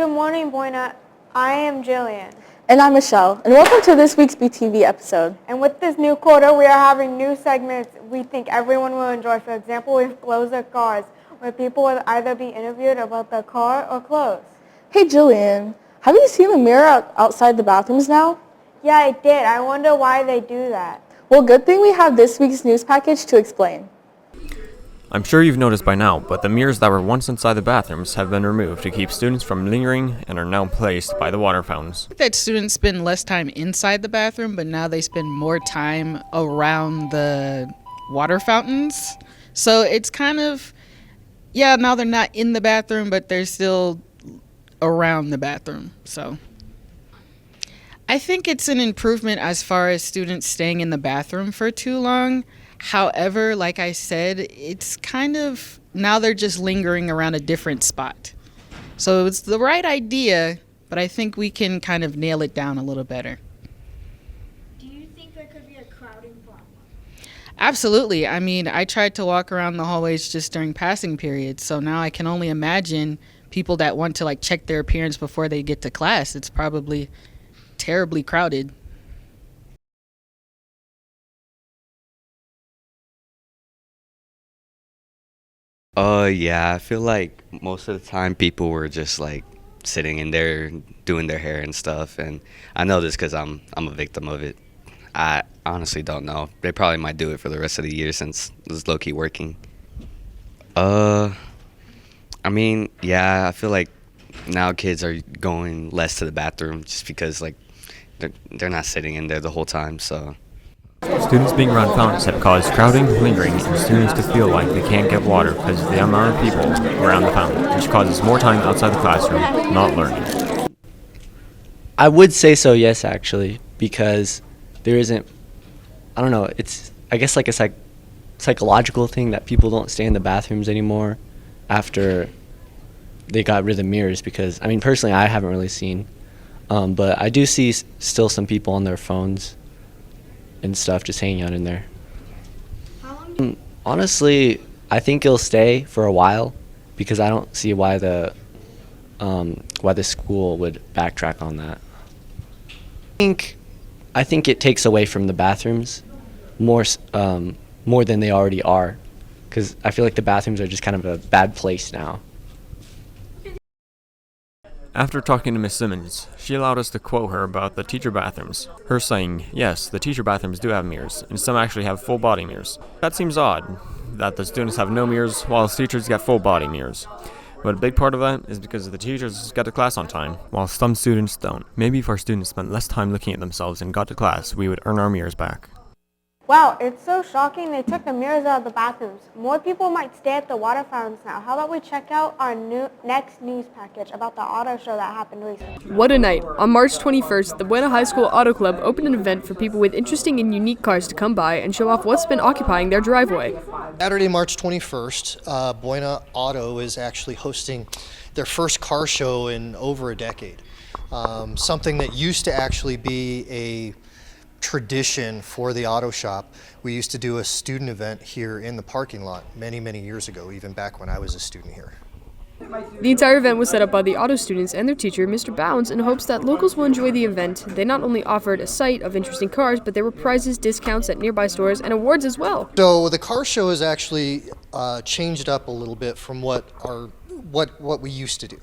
Good morning, Buena. I am Jillian. And I'm Michelle, and welcome to this week's BTV episode. And with this new quarter, we are having new segments we think everyone will enjoy. For example, with Clothes or Cars, where people will either be interviewed about their car or clothes. Hey Jillian, have you seen the mirror outside the bathrooms now? Yeah, I did. I wonder why they do that. Well, good thing we have this week's news package to explain. I'm sure you've noticed by now, but the mirrors that were once inside the bathrooms have been removed to keep students from lingering and are now placed by the water fountains. That students spend less time inside the bathroom, but now they spend more time around the water fountains. So it's kind of, now they're not in the bathroom, but they're still around the bathroom. So I think it's an improvement as far as students staying in the bathroom for too long. However, like I said, it's kind of, now they're just lingering around a different spot. So it's the right idea, but I think we can kind of nail it down a little better. Do you think there could be a crowding problem? Absolutely. I mean, I tried to walk around the hallways just during passing periods, so now I can only imagine people that want to check their appearance before they get to class. It's probably terribly crowded. Yeah, I feel like most of the time people were just sitting in there doing their hair and stuff, and I know this because I'm a victim of it. I honestly don't know. They probably might do it for the rest of the year since it's low-key working. I mean, yeah, I feel like now kids are going less to the bathroom just because they're not sitting in there the whole time, so. Students being around fountains have caused crowding, lingering, and students to feel like they can't get water because of the amount of people around the fountain, which causes more time outside the classroom, not learning. I would say so, yes, actually, because there isn't, I don't know, it's, I guess, like a psychological thing that people don't stay in the bathrooms anymore after they got rid of the mirrors, because, I mean, personally, I haven't really seen, but I do see still some people on their phones and stuff just hanging out in there. How long? Honestly, I think it'll stay for a while because I don't see why the school would backtrack on that. I think it takes away from the bathrooms more than they already are, because I feel like the bathrooms are just kind of a bad place now. After talking to Miss Simmons, she allowed us to quote her about the teacher bathrooms. Her saying, yes, the teacher bathrooms do have mirrors, and some actually have full body mirrors. That seems odd, that the students have no mirrors while the teachers get full body mirrors. But a big part of that is because the teachers get to class on time, while some students don't. Maybe if our students spent less time looking at themselves and got to class, we would earn our mirrors back. Wow, it's so shocking they took the mirrors out of the bathrooms. More people might stay at the water fountains now. How about we check out our next news package about the auto show that happened recently? What a night. On March 21st, the Buena High School Auto Club opened an event for people with interesting and unique cars to come by and show off what's been occupying their driveway. Saturday, March 21st, Buena Auto is actually hosting their first car show in over a decade. Something that used to actually be a tradition for the auto shop. We used to do a student event here in the parking lot many, many years ago, even back when I was a student here. The entire event was set up by the auto students and their teacher, Mr. Bounds, in hopes that locals will enjoy the event. They not only offered a sight of interesting cars, but there were prizes, discounts at nearby stores, and awards as well. So the car show has actually changed up a little bit from what we used to do.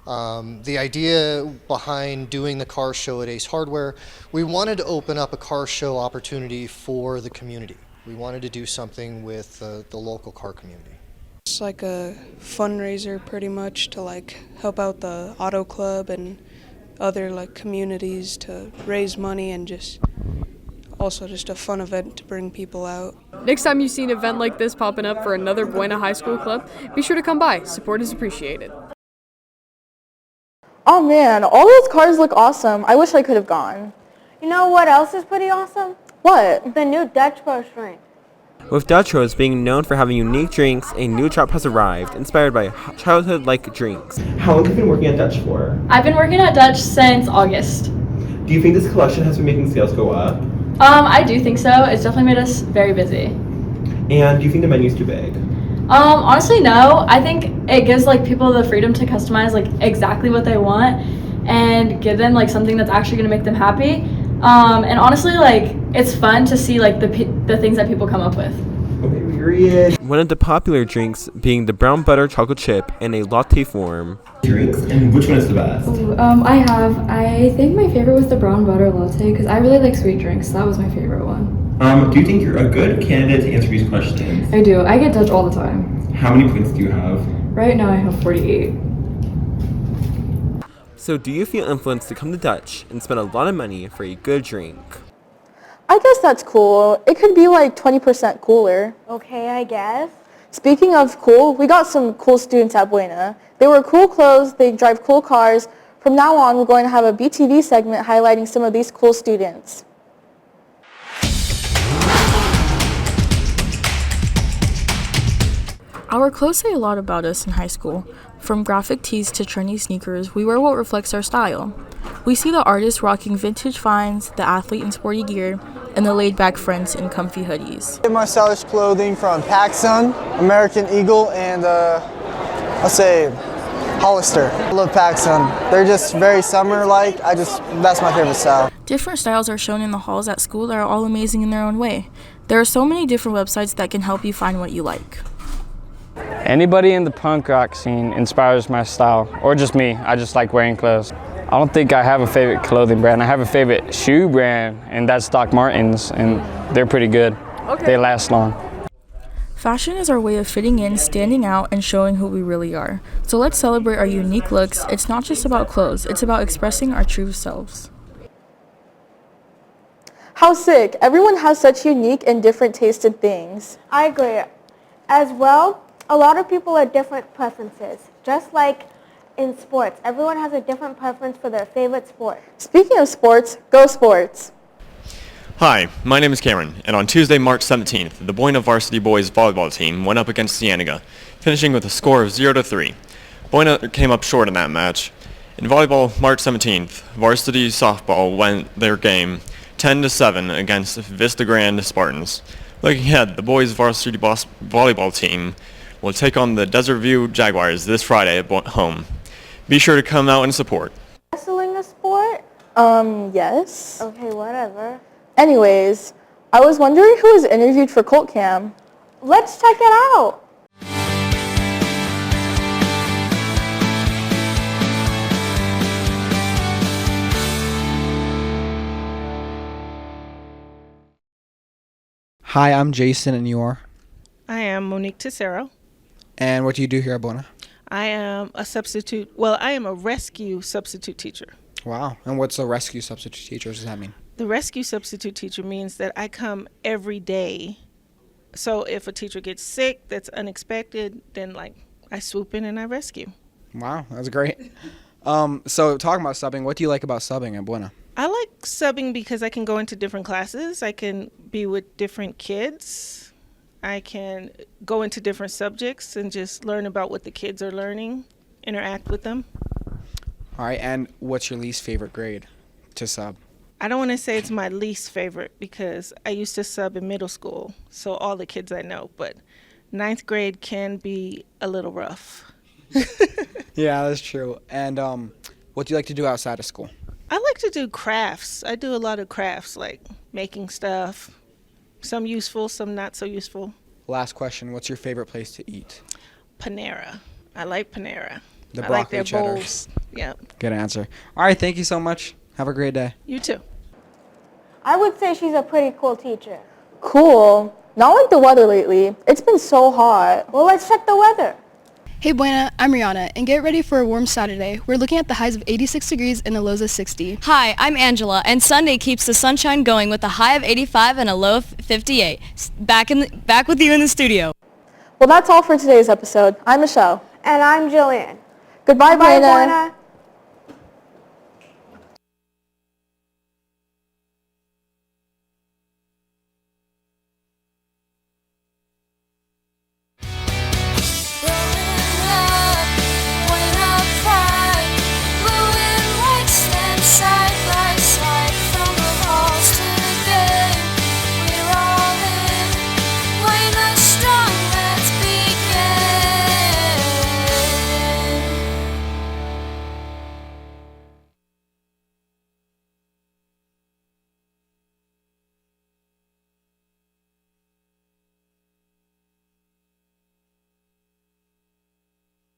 The idea behind doing the car show at Ace Hardware, we wanted to open up a car show opportunity for the community. We wanted to do something with the local car community. It's like a fundraiser pretty much to help out the auto club and other communities to raise money, and just a fun event to bring people out. Next time you see an event like this popping up for another Buena High School club, be sure to come by. Support is appreciated. Oh man, all those cars look awesome. I wish I could have gone. You know what else is pretty awesome? What? The new Dutch Post drink. With Dutch Rose being known for having unique drinks, a new shop has arrived, inspired by childhood-like drinks. How long have you been working at Dutch for? I've been working at Dutch since August. Do you think this collection has been making sales go up? I do think so. It's definitely made us very busy. And do you think the menu's too big? Honestly, no. I think it gives like people the freedom to customize like exactly what they want and give them like something that's actually going to make them happy. And honestly, like it's fun to see like the things that people come up with. One of the popular drinks being the brown butter chocolate chip in a latte form. Drinks, and which one is the best? I think my favorite was the brown butter latte because I really like sweet drinks. So that was my favorite one. Do you think you're a good candidate to answer these questions? I do. I get Dutch all the time. How many points do you have? Right now I have 48. So do you feel influenced to come to Dutch and spend a lot of money for a good drink? I guess that's cool. It could be like 20% cooler. Okay, I guess. Speaking of cool, we got some cool students at Buena. They wear cool clothes, they drive cool cars. From now on, we're going to have a BTV segment highlighting some of these cool students. Our clothes say a lot about us in high school. From graphic tees to trendy sneakers, we wear what reflects our style. We see the artist rocking vintage finds, the athlete in sporty gear, and the laid-back friends in comfy hoodies. I get my stylish clothing from PacSun, American Eagle, and let's say Hollister. I love PacSun. They're just very summer-like. That's my favorite style. Different styles are shown in the halls at school that are all amazing in their own way. There are so many different websites that can help you find what you like. Anybody in the punk rock scene inspires my style, or just me. I just like wearing clothes. I don't think I have a favorite clothing brand. I have a favorite shoe brand, and that's Doc Martens, and they're pretty good. Okay. They last long. Fashion is our way of fitting in, standing out, and showing who we really are. So let's celebrate our unique looks. It's not just about clothes, it's about expressing our true selves. How sick! Everyone has such unique and different tasted things. I agree. As well, a lot of people have different preferences. Just like in sports, everyone has a different preference for their favorite sport. Speaking of sports, go sports! Hi, my name is Cameron, and on Tuesday, March 17th, the Buena Varsity Boys volleyball team went up against Cienega, finishing with a score of 0-3. Buena came up short in that match. In volleyball, March 17th, varsity softball went their game 10-7 against Vista Grand Spartans. Looking ahead, the boys varsity volleyball team will take on the Desert View Jaguars this Friday at home. Be sure to come out and support. Wrestling a sport? Yes. Okay, whatever. Anyways, I was wondering who was interviewed for Cult Cam. Let's check it out. Hi, I'm Jason, and you are? I am Monique Tessero. And what do you do here at Buena? I am a rescue substitute teacher. Wow. And what's a rescue substitute teacher? What does that mean? The rescue substitute teacher means that I come every day. So if a teacher gets sick, that's unexpected, then I swoop in and I rescue. Wow, that's great. So talking about subbing, what do you like about subbing at Buena? I like subbing because I can go into different classes. I can be with different kids. I can go into different subjects and just learn about what the kids are learning, interact with them. All right, and what's your least favorite grade to sub? I don't want to say it's my least favorite because I used to sub in middle school, so all the kids I know, but 9th grade can be a little rough. Yeah, that's true. And what do you like to do outside of school? I like to do crafts. I do a lot of crafts, like making stuff. Some useful, some not so useful. Last question, what's your favorite place to eat? Panera. I like Panera. The I broccoli like their cheddar. bowls. Yeah. Good answer. All right, thank you so much. Have a great day. You too. I would say she's a pretty cool teacher. Cool. Not like the weather lately. It's been so hot. Well, let's check the weather. Hey Buena, I'm Rihanna, and get ready for a warm Saturday. We're looking at the highs of 86 degrees and the lows of 60. Hi, I'm Angela, and Sunday keeps the sunshine going with a high of 85 and a low of 58. Back with you in the studio. Well, that's all for today's episode. I'm Michelle. And I'm Jillian. Goodbye, Bye, Buena. Buena.